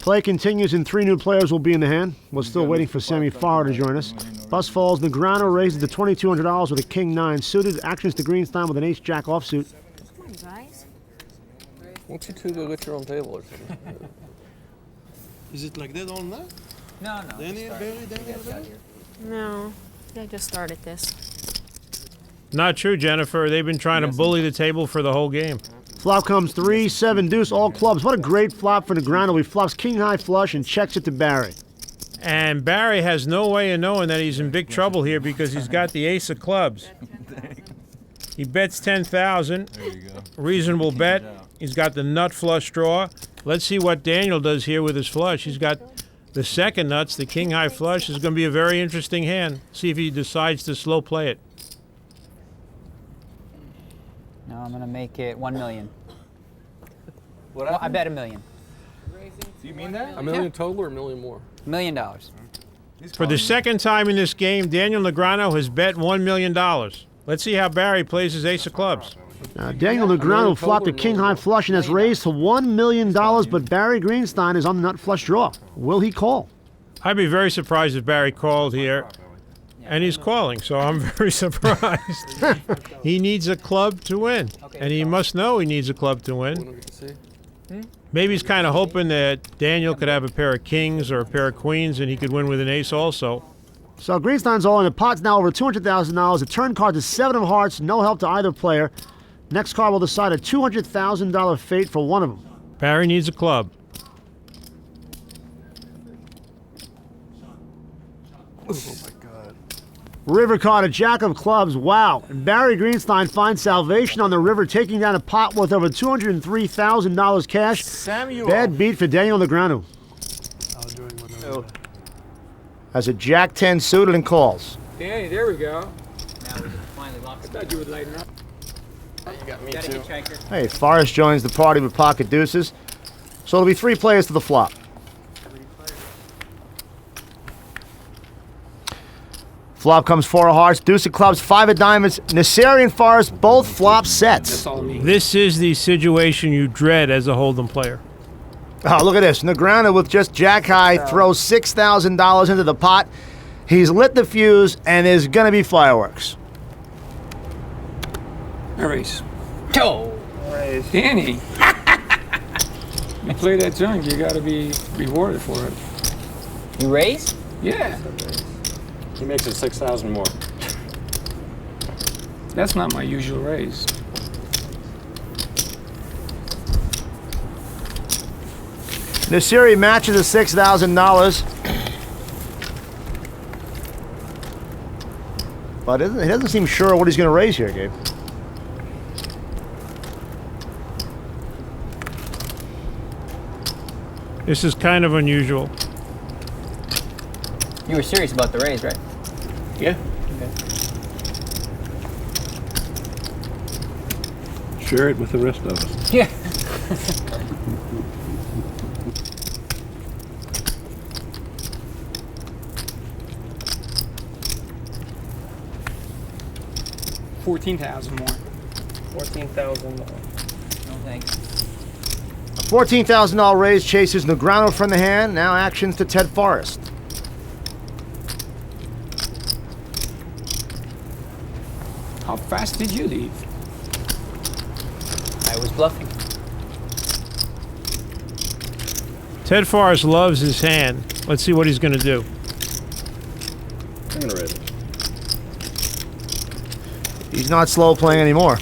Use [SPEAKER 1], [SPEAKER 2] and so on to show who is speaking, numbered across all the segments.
[SPEAKER 1] Play continues and 3 new players will be in the hand. We're still waiting for Sammy Farha to join us. Bus falls. Negrano raises to $2,200 with a king-9 suited. Actions to Greenstein with an ace-jack offsuit.
[SPEAKER 2] Come on, guys.
[SPEAKER 3] Won't you two go get your own table or something?
[SPEAKER 4] Is it like that all night?
[SPEAKER 2] No.
[SPEAKER 4] Danny,
[SPEAKER 2] No, I just started this.
[SPEAKER 5] Not true, Jennifer. They've been trying to bully the table for the whole game.
[SPEAKER 1] Flop comes 3, 7, deuce, all clubs. What a great flop for Negrano. He flops king-high flush and checks it to Barry.
[SPEAKER 5] And Barry has no way of knowing that he's in big trouble here because he's got the ace of clubs. He bets 10,000.
[SPEAKER 6] There you go.
[SPEAKER 5] Reasonable bet. He's got the nut flush draw. Let's see what Daniel does here with his flush. He's got the second nuts, the king-high flush. Is going to be a very interesting hand. See if he decides to slow play it.
[SPEAKER 7] No, I'm going to make it 1 million.
[SPEAKER 3] What
[SPEAKER 7] Well, I
[SPEAKER 3] happened?
[SPEAKER 7] bet $1 million.
[SPEAKER 6] Do you mean that?
[SPEAKER 3] $1 million total or $1 million more?
[SPEAKER 7] $1 million.
[SPEAKER 5] For the second time in this game, Daniel Negrano has bet $1 million. Let's see how Barry plays his ace of clubs.
[SPEAKER 1] Daniel Negrano flopped a king-high flush and has raised to $1 million, but Barry Greenstein is on the nut flush draw. Will he call?
[SPEAKER 5] I'd be very surprised if Barry called here. And he's calling, so I'm very surprised. He needs a club to win. And he must know he needs a club to
[SPEAKER 3] We
[SPEAKER 5] win.
[SPEAKER 3] don't get to see.
[SPEAKER 5] Maybe he's kind of hoping that Daniel could have a pair of kings or a pair of queens and he could win with an ace also.
[SPEAKER 1] So Greenstein's all in. The pot's now over $200,000. The turn card is 7 of hearts. No help to either player. Next card will decide a $200,000 fate for one of them.
[SPEAKER 5] Barry needs a club.
[SPEAKER 3] Oh my God.
[SPEAKER 1] River card, a jack of clubs. Wow. And Barry Greenstein finds salvation on the river, taking down a pot worth over $203,000 cash.
[SPEAKER 6] Samuel.
[SPEAKER 1] Bad beat for Daniel Negrano. Has a jack 10 suited and calls.
[SPEAKER 8] Danny, there we go.
[SPEAKER 7] Now we can finally lock
[SPEAKER 8] I thought you would lighten up.
[SPEAKER 3] You got me
[SPEAKER 7] Got a
[SPEAKER 3] too.
[SPEAKER 7] hitchhiker.
[SPEAKER 1] Hey, Forrest joins the party with pocket deuces. So it'll be 3 players to the flop. Flop comes 4 of hearts, deuce of clubs, 5 of diamonds. Nasseri and Forrest both flop sets.
[SPEAKER 8] That's all me.
[SPEAKER 5] This is the situation you dread as a Hold'em player.
[SPEAKER 1] Oh, look at this. Negrano with just jack high throws $6,000 into the pot. He's lit the fuse, and there's going to be fireworks.
[SPEAKER 8] Erase.
[SPEAKER 7] Oh!
[SPEAKER 8] Danny. You play that junk, you gotta be rewarded for it.
[SPEAKER 7] You raise?
[SPEAKER 8] Yeah.
[SPEAKER 6] He makes it 6,000 more.
[SPEAKER 8] That's not my usual raise.
[SPEAKER 1] Nasseri matches the $6,000. But he doesn't seem sure what he's going to raise here, Gabe.
[SPEAKER 5] This is kind of unusual.
[SPEAKER 7] You were serious about the raise, right?
[SPEAKER 8] Yeah.
[SPEAKER 4] Share it with the rest of us.
[SPEAKER 7] Yeah.
[SPEAKER 8] $14,000 more.
[SPEAKER 3] 14,000.
[SPEAKER 7] No thanks.
[SPEAKER 1] $14,000 raise chases Negrano from the hand. Now actions to Ted Forrest.
[SPEAKER 8] How fast did you leave?
[SPEAKER 7] I was bluffing.
[SPEAKER 5] Ted Forrest loves his hand. Let's see what he's going to do.
[SPEAKER 4] I'm gonna raise it.
[SPEAKER 1] He's not slow playing anymore.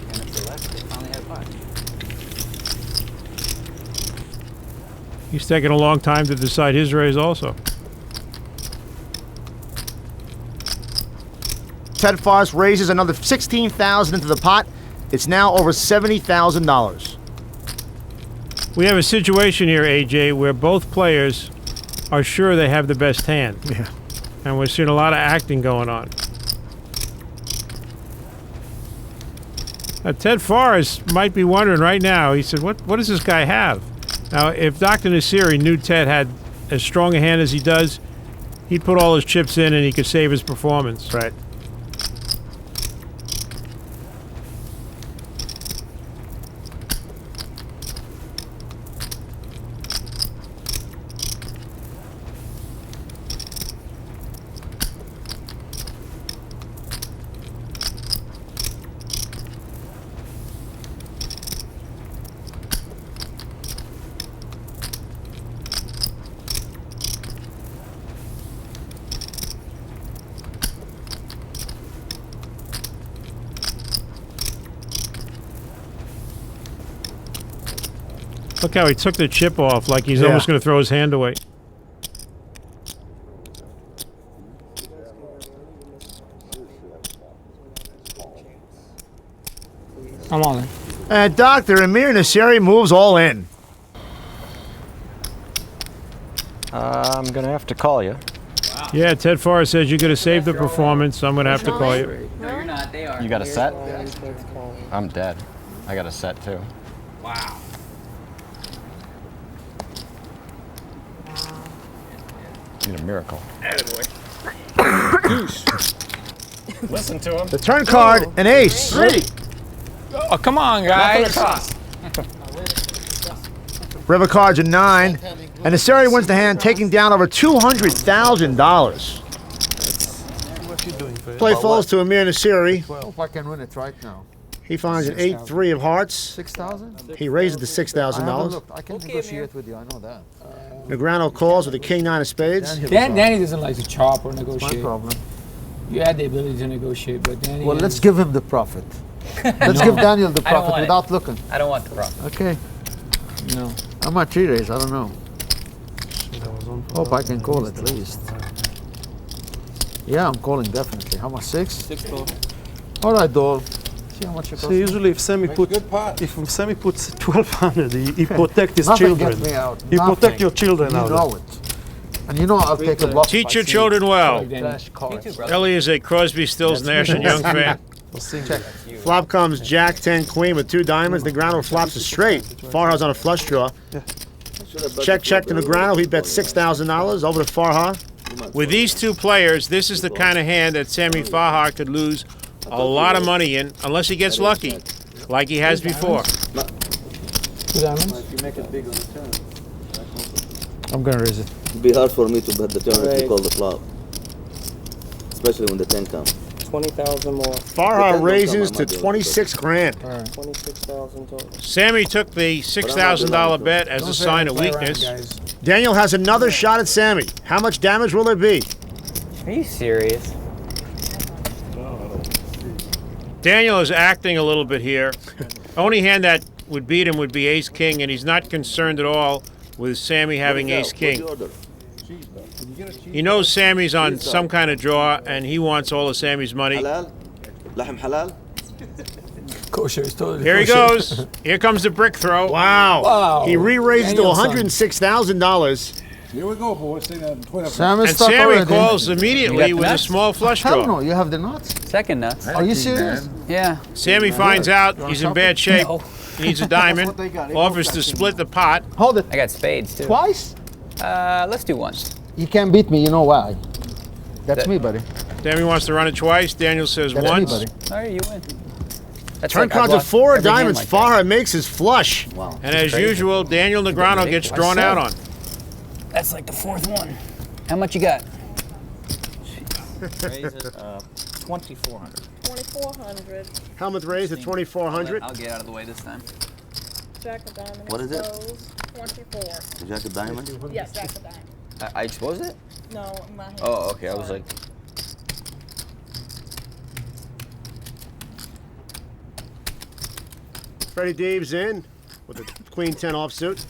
[SPEAKER 7] And if they left, they finally had 5.
[SPEAKER 5] He's taking a long time to decide his raise also.
[SPEAKER 1] Ted Forrest raises another $16,000 into the pot. It's now over $70,000.
[SPEAKER 5] We have a situation here, AJ, where both players are sure they have the best hand.
[SPEAKER 1] Yeah.
[SPEAKER 5] And we're seeing a lot of acting going on. Now, Ted Forrest might be wondering right now, he said, what does this guy have? Now, if Dr. Nasseri knew Ted had as strong a hand as he does, he'd put all his chips in and he could save his performance.
[SPEAKER 1] Right.
[SPEAKER 5] Look how he took the chip off, like he's
[SPEAKER 1] Yeah.
[SPEAKER 5] almost going to throw his hand away.
[SPEAKER 8] I'm all in.
[SPEAKER 1] And Dr. Amir Nasseri moves all in.
[SPEAKER 6] I'm gonna have to call you.
[SPEAKER 5] Yeah, Ted Forrest says you're going to save the performance, so I'm going to have to call you.
[SPEAKER 7] No, you're not. They are.
[SPEAKER 6] You got a set? I'm dead. I got a set too.
[SPEAKER 7] Wow.
[SPEAKER 6] Need a miracle. Listen to him.
[SPEAKER 1] The turn card, an ace.
[SPEAKER 8] Oh, come on, guys.
[SPEAKER 1] River cards a 9. And Nasseri wins the hand, taking down over $200,000.
[SPEAKER 4] What you doing, Fred?
[SPEAKER 1] Play falls to Amir Nasseri.
[SPEAKER 9] Hope I can win it right now.
[SPEAKER 1] He finds an 8-3 of hearts.
[SPEAKER 9] 6,000?
[SPEAKER 1] He raises the
[SPEAKER 9] I haven't
[SPEAKER 1] $6,000.
[SPEAKER 9] looked. I can negotiate with you. I know that.
[SPEAKER 1] Negrano calls with a king-9 of spades.
[SPEAKER 8] Danny doesn't like to chop or
[SPEAKER 9] My
[SPEAKER 8] negotiate.
[SPEAKER 9] problem.
[SPEAKER 8] You had the ability to negotiate, but Danny.
[SPEAKER 9] Well,
[SPEAKER 8] is-
[SPEAKER 9] let's give him the profit. Let's give Daniel the
[SPEAKER 7] I don't
[SPEAKER 9] profit
[SPEAKER 7] want it.
[SPEAKER 9] without looking.
[SPEAKER 7] I don't want the problem.
[SPEAKER 9] Okay.
[SPEAKER 8] No.
[SPEAKER 9] I might 3-raise. I don't know. Hope I can call at least. Yeah, I'm calling definitely. How much? 6?
[SPEAKER 4] 6 total.
[SPEAKER 9] All right, Dole. See how much it
[SPEAKER 4] So
[SPEAKER 9] costs.
[SPEAKER 4] usually if Sammy puts 1200, he protect his
[SPEAKER 9] Nothing
[SPEAKER 4] children.
[SPEAKER 9] gets me out.
[SPEAKER 4] He
[SPEAKER 9] Nothing.
[SPEAKER 4] protect your children
[SPEAKER 9] You
[SPEAKER 4] out.
[SPEAKER 9] know it. And you know I'll take a bluff.
[SPEAKER 5] Teach
[SPEAKER 9] if I
[SPEAKER 5] your
[SPEAKER 9] see
[SPEAKER 5] children well.
[SPEAKER 9] Flash cards.
[SPEAKER 7] Me too, brother.
[SPEAKER 5] Ellie is a Crosby, Stills, Nash, and Young fan.
[SPEAKER 1] Flop comes Jack 10 Queen with 2 diamonds. Negrano flops a straight. Farha's on a flush draw. Check to Negrano. He bets $6,000 over to Farha.
[SPEAKER 5] With these two players, this is the kind of hand that Sammy Farha could lose a lot of money in, unless he gets lucky, like he has before.
[SPEAKER 8] 2 diamonds.
[SPEAKER 9] I'm gonna raise it.
[SPEAKER 10] It'd be hard for me to bet the turn if you call the flop. Especially when the 10 comes.
[SPEAKER 11] 20,000 more.
[SPEAKER 1] Farha raises to 26 grand.
[SPEAKER 11] 26,000 total.
[SPEAKER 5] Sammy took the $6,000 bet as a sign of weakness.
[SPEAKER 1] Daniel has another shot at Sammy. How much damage will there be?
[SPEAKER 7] Are you serious?
[SPEAKER 5] Daniel is acting a little bit here. Only hand that would beat him would be ace-king, and he's not concerned at all with Sammy having ace-king. He knows Sammy's on some kind of draw, and he wants all of Sammy's money.
[SPEAKER 10] Halal? Lahm halal?
[SPEAKER 8] Kosher is totally
[SPEAKER 5] Here he
[SPEAKER 8] kosher.
[SPEAKER 5] goes. Here comes the brick throw.
[SPEAKER 1] Wow.
[SPEAKER 8] Wow.
[SPEAKER 1] He re-raises to
[SPEAKER 8] Daniel's son.
[SPEAKER 1] $106,000.
[SPEAKER 8] Here we go, boys.
[SPEAKER 9] Sam is
[SPEAKER 5] And
[SPEAKER 9] stuck
[SPEAKER 5] Sammy
[SPEAKER 9] already.
[SPEAKER 5] calls immediately
[SPEAKER 7] You got
[SPEAKER 5] with a
[SPEAKER 7] nuts?
[SPEAKER 5] small flush
[SPEAKER 9] Hell
[SPEAKER 5] draw.
[SPEAKER 9] no, you have the nuts?
[SPEAKER 7] Second nuts.
[SPEAKER 9] Are you serious?
[SPEAKER 7] Yeah.
[SPEAKER 5] Sammy finds out he's in bad shape.
[SPEAKER 7] No.
[SPEAKER 5] Needs a diamond. Offers to split the pot.
[SPEAKER 9] Hold it.
[SPEAKER 7] I got spades too.
[SPEAKER 9] Twice?
[SPEAKER 7] Let's do once.
[SPEAKER 9] You can't beat me, you know why? That's me, buddy.
[SPEAKER 5] Sammy wants to run it twice. Daniel says
[SPEAKER 9] That's
[SPEAKER 5] once.
[SPEAKER 9] me, buddy.
[SPEAKER 7] All right, you win. That's
[SPEAKER 1] Turn
[SPEAKER 7] like I
[SPEAKER 1] cards of
[SPEAKER 7] bluff
[SPEAKER 1] 4
[SPEAKER 7] every hand
[SPEAKER 1] diamonds.
[SPEAKER 7] like that.
[SPEAKER 1] Farha makes his flush.
[SPEAKER 10] Wow.
[SPEAKER 5] And as usual, Daniel Negrano gets drawn out on.
[SPEAKER 7] That's like the 4th one. How much you got?
[SPEAKER 11] 2,400. 2,400.
[SPEAKER 1] Hellmuth raised at 2,400.
[SPEAKER 7] I'll get out of the way this time.
[SPEAKER 11] Jack of diamonds.
[SPEAKER 10] What is it?
[SPEAKER 11] Exposed. 24.
[SPEAKER 10] Jack of diamonds?
[SPEAKER 11] Yes, Jack of diamonds.
[SPEAKER 7] I exposed it?
[SPEAKER 11] No, in my hand.
[SPEAKER 7] Oh, okay. I was
[SPEAKER 11] Sorry.
[SPEAKER 7] like,
[SPEAKER 1] Freddie Deeves in with the Queen 10 offsuit.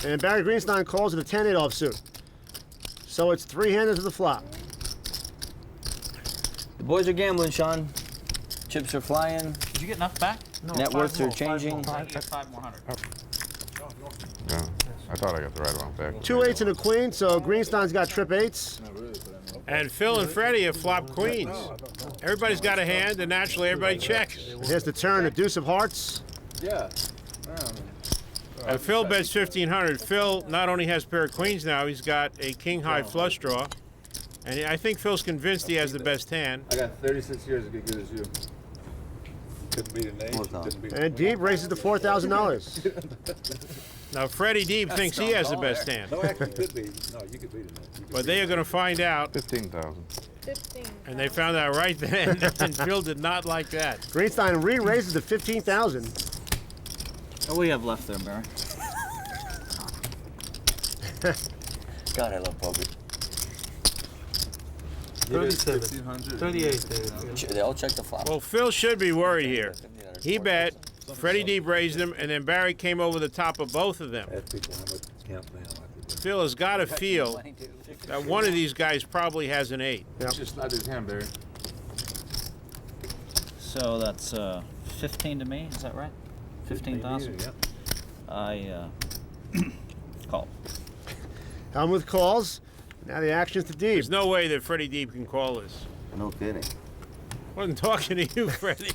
[SPEAKER 1] And Barry Greenstein calls it a 10-8 offsuit. So it's 3-handed to the flop.
[SPEAKER 10] The boys are gambling, Sean. Chips are flying.
[SPEAKER 7] did you get enough back?
[SPEAKER 10] Net worths are changing.
[SPEAKER 7] I get 5 more hundred.
[SPEAKER 3] I thought I got the right one back.
[SPEAKER 1] 2 8s and a queen, so Greenstein's got trip 8s.
[SPEAKER 5] And Phil and Freddie have flopped queens. Everybody's got a hand, and naturally everybody checks.
[SPEAKER 1] And here's the turn, a deuce of hearts.
[SPEAKER 5] And Phil bets 1,500. Phil not only has a pair of queens now, he's got a king-high flush draw. And I think Phil's convinced he has the best hand.
[SPEAKER 3] I got 36 years as good as you. Couldn't beat an ace. Couldn't beat
[SPEAKER 1] And Deep raises to $4,000.
[SPEAKER 5] Now, Freddie Deep thinks he has the best hand.
[SPEAKER 3] No, actually, could be. No, you could beat it.
[SPEAKER 5] But they are going to find out.
[SPEAKER 3] 15,000.
[SPEAKER 11] 15.
[SPEAKER 5] And they found out right then, and Phil did not like that.
[SPEAKER 1] Greenstein re-raises to $15,000.
[SPEAKER 10] What do we have left there, Barry? God, I love poker.
[SPEAKER 4] 37.
[SPEAKER 3] 1,500.
[SPEAKER 4] 38 there.
[SPEAKER 6] They all check the flop.
[SPEAKER 5] Well, Phil should be worried here. He bet, Freddie deep raised him, and then Barry came over the top of both of them.
[SPEAKER 3] Ask people how much count now. Like they do.
[SPEAKER 5] Phil has got to feel that one of these guys probably has an 8.
[SPEAKER 3] It's just not his hand, Barry.
[SPEAKER 7] So that's 15 to me, is that right? 15,000?
[SPEAKER 3] Yep.
[SPEAKER 7] I call.
[SPEAKER 1] Hellmuth calls. Now the action's to deep.
[SPEAKER 5] There's no way that Freddie Deep can call this.
[SPEAKER 10] No kidding.
[SPEAKER 5] Wasn't talking to you, Freddie.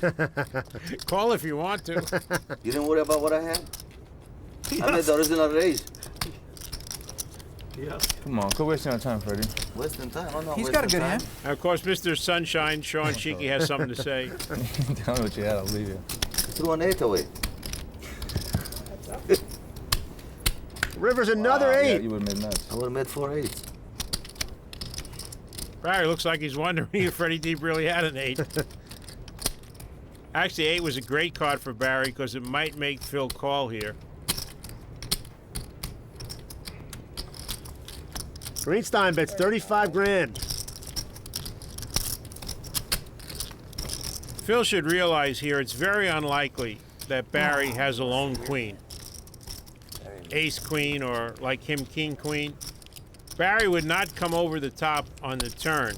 [SPEAKER 5] Call if you want to.
[SPEAKER 10] You didn't worry about what I had? I made the original raise.
[SPEAKER 3] Come on, quit wasting our time, Freddie.
[SPEAKER 10] Wasting time. I'm not
[SPEAKER 7] He's
[SPEAKER 10] wasting
[SPEAKER 7] got a good
[SPEAKER 10] time.
[SPEAKER 7] hand.
[SPEAKER 5] And of course, Mr. Sunshine, Sean Cheeky, has something to say.
[SPEAKER 3] Tell me what you had, I'll leave you.
[SPEAKER 10] Threw an 8 away.
[SPEAKER 1] River's another
[SPEAKER 3] Yeah,
[SPEAKER 1] 8.
[SPEAKER 3] you would have made nuts.
[SPEAKER 10] I would have made 4 8s.
[SPEAKER 5] Barry looks like he's wondering if Freddie Deep really had an 8. Actually, 8 was a great card for Barry because it might make Phil call here.
[SPEAKER 1] Greenstein bets 35 grand.
[SPEAKER 5] Phil should realize here it's very unlikely that Barry has a lone queen. Ace queen or like him king queen. Barry would not come over the top on the turn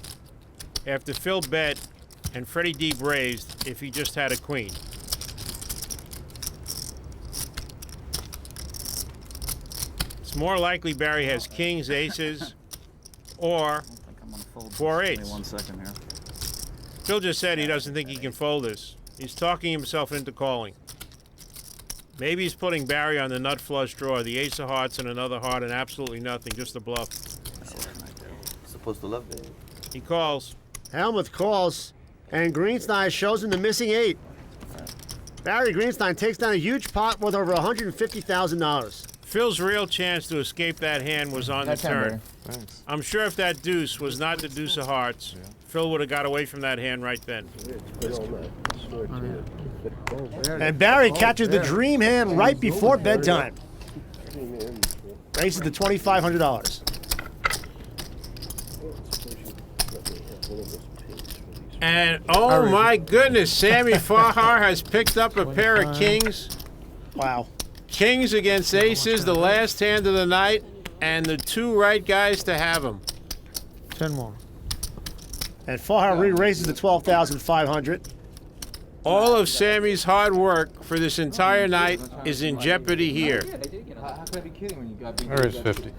[SPEAKER 5] after Phil bet and Freddie Deep raised if he just had a queen. It's more likely Barry has kings, aces, or
[SPEAKER 7] I think I'm gonna fold
[SPEAKER 5] 4
[SPEAKER 7] this. Give
[SPEAKER 5] eights.
[SPEAKER 7] me 1 second here.
[SPEAKER 5] Phil just said he doesn't think he can fold this. He's talking himself into calling. Maybe he's putting Barry on the nut flush draw, the ace of hearts and another heart and absolutely nothing, just a bluff.
[SPEAKER 10] Supposed to love it.
[SPEAKER 5] He calls.
[SPEAKER 1] Hellmuth calls, and Greenstein shows him the missing 8. Barry Greenstein takes down a huge pot worth over $150,000.
[SPEAKER 5] Phil's real chance to escape that hand was on the turn.
[SPEAKER 3] Thanks.
[SPEAKER 5] I'm sure if that deuce was not the deuce of hearts, Phil would have got away from that hand right then.
[SPEAKER 1] And Barry catches the dream hand right before bedtime. Raises to $2,500.
[SPEAKER 5] And oh my goodness, Sammy Farha has picked up a pair of kings.
[SPEAKER 1] Wow.
[SPEAKER 5] Kings against aces, the last hand of the night, and the 2 right guys to have them.
[SPEAKER 9] 10 more.
[SPEAKER 1] And Fajar re-raises to $12,500.
[SPEAKER 5] All of Sammy's hard work for this entire night is in jeopardy here.
[SPEAKER 3] How could I be kidding when you got beat?
[SPEAKER 4] There is 50.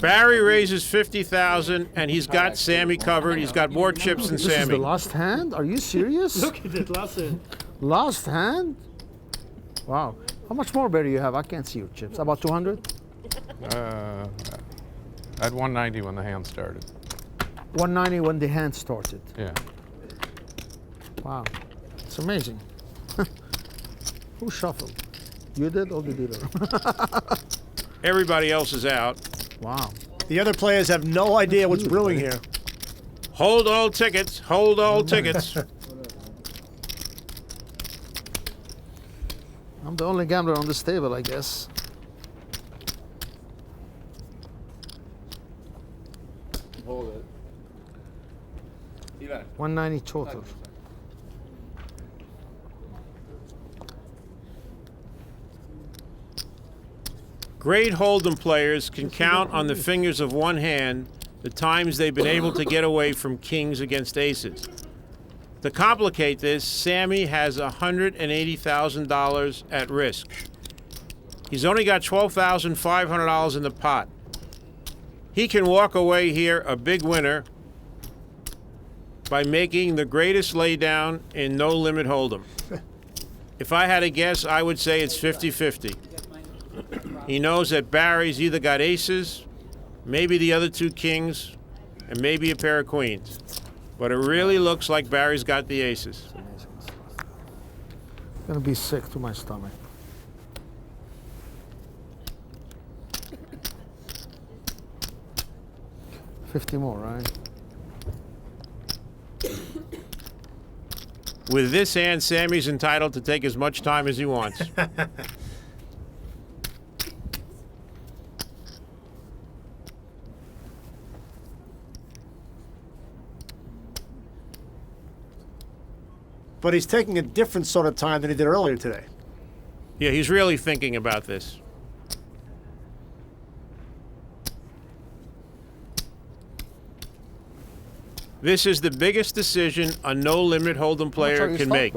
[SPEAKER 5] Barry raises 50,000, and he's got Sammy covered. He's got more chips than
[SPEAKER 9] This is the
[SPEAKER 5] Sammy.
[SPEAKER 9] last hand? Are you serious?
[SPEAKER 4] Look at that last hand.
[SPEAKER 9] Last hand? Wow. How much more better you have? I can't see your chips. About 200?
[SPEAKER 4] I had 190 when the hand started.
[SPEAKER 9] 190 when the hand started.
[SPEAKER 4] Yeah.
[SPEAKER 9] Wow. It's amazing. Who shuffled? You did or the dealer?
[SPEAKER 5] Everybody else is out.
[SPEAKER 9] Wow.
[SPEAKER 1] The other players have no idea what's brewing here.
[SPEAKER 5] Hold all tickets. Hold all tickets.
[SPEAKER 9] I'm the only gambler on this table, I guess.
[SPEAKER 3] Hold it.
[SPEAKER 9] 190 total.
[SPEAKER 5] Great Hold'em players can count on the fingers of one hand the times they've been able to get away from kings against aces. To complicate this, Sammy has $180,000 at risk. He's only got $12,500 in the pot. He can walk away here a big winner by making the greatest laydown in No Limit Hold'em. If I had to guess, I would say it's 50-50. He knows that Barry's either got aces, maybe the other 2 kings, and maybe a pair of queens. But it really looks like Barry's got the aces.
[SPEAKER 9] Gonna be sick to my stomach. $50 more, right?
[SPEAKER 5] With this hand, Sammy's entitled to take as much time as he wants.
[SPEAKER 1] But he's taking a different sort of time than he did earlier today.
[SPEAKER 5] Yeah, he's really thinking about this. This is the biggest decision a no-limit hold'em player can make.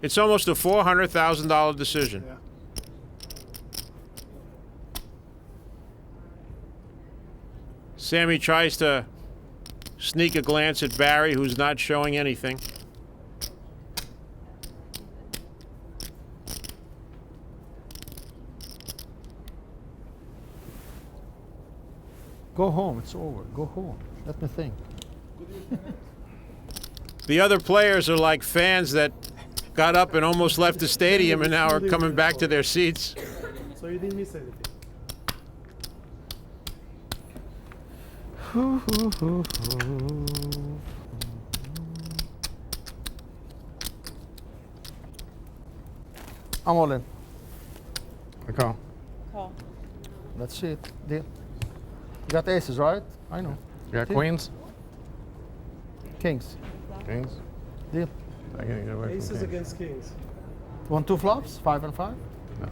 [SPEAKER 5] It's almost a $400,000 decision.
[SPEAKER 1] Yeah.
[SPEAKER 5] Sammy tries to sneak a glance at Barry, who's not showing anything.
[SPEAKER 9] Go home. It's over. Go home. Let me think.
[SPEAKER 5] The other players are like fans that got up and almost left the stadium and now are coming back to their seats.
[SPEAKER 12] So you didn't miss anything.
[SPEAKER 9] I'm all in.
[SPEAKER 4] I call.
[SPEAKER 11] Call.
[SPEAKER 9] Let's see it. Deal. You got aces, right? I know.
[SPEAKER 4] You got
[SPEAKER 9] Deal.
[SPEAKER 4] queens?
[SPEAKER 9] Kings.
[SPEAKER 4] Kings?
[SPEAKER 9] Deal.
[SPEAKER 4] I gotta get away from
[SPEAKER 12] Aces
[SPEAKER 4] kings.
[SPEAKER 12] against kings.
[SPEAKER 9] Want two flops? 5 and 5?
[SPEAKER 4] No.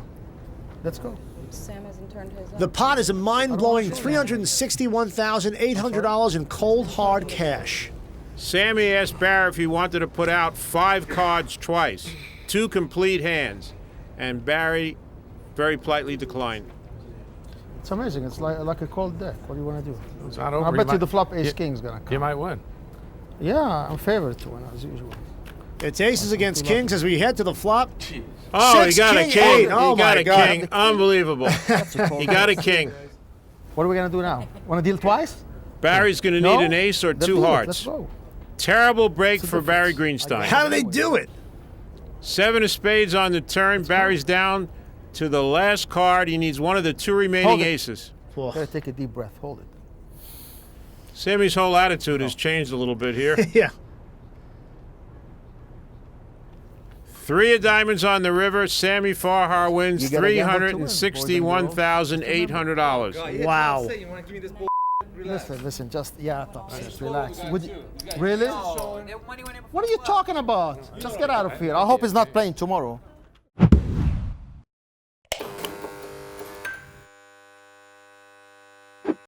[SPEAKER 9] Let's go.
[SPEAKER 11] Sam hasn't turned his
[SPEAKER 1] The pot is a mind-blowing $361,800 in cold, hard cash.
[SPEAKER 5] Sammy asked Barry if he wanted to put out 5 cards twice, 2 complete hands, and Barry very politely declined.
[SPEAKER 9] It's amazing. It's like a cold deck. What do you want to do?
[SPEAKER 4] It's not over.
[SPEAKER 9] I bet you the flop ace king's gonna come.
[SPEAKER 4] You might win.
[SPEAKER 9] Yeah, I'm favored to win as usual.
[SPEAKER 1] It's aces against kings as we head to the flop.
[SPEAKER 5] Oh,
[SPEAKER 1] Six,
[SPEAKER 5] he got
[SPEAKER 1] king,
[SPEAKER 5] a king.
[SPEAKER 1] eight. Oh,
[SPEAKER 5] he got
[SPEAKER 1] my
[SPEAKER 5] a
[SPEAKER 1] God.
[SPEAKER 5] king. Unbelievable. He got a king.
[SPEAKER 9] What are we gonna do now? Want to deal twice?
[SPEAKER 5] Barry's going to
[SPEAKER 9] No?
[SPEAKER 5] need an ace or
[SPEAKER 9] Then
[SPEAKER 5] 2
[SPEAKER 9] do it.
[SPEAKER 5] hearts.
[SPEAKER 9] Let's go.
[SPEAKER 5] Terrible break
[SPEAKER 9] What's the
[SPEAKER 5] for Barry
[SPEAKER 9] difference?
[SPEAKER 5] Greenstein.
[SPEAKER 1] How do they do it?
[SPEAKER 5] 7 of spades on the turn. Barry's down to the last card. He needs one of the 2 remaining
[SPEAKER 9] Hold it.
[SPEAKER 5] aces.
[SPEAKER 9] Gotta take a deep breath. Hold it.
[SPEAKER 5] Sammy's whole attitude has changed a little bit here.
[SPEAKER 1] Yeah.
[SPEAKER 5] 3 of diamonds on the river. Sammy Farha wins
[SPEAKER 9] You gotta gamble to win,
[SPEAKER 5] $361,800.
[SPEAKER 1] Wow.
[SPEAKER 9] Listen, just top, relax. Would you, really? What are you talking about? Just get out of here. I hope he's not playing tomorrow.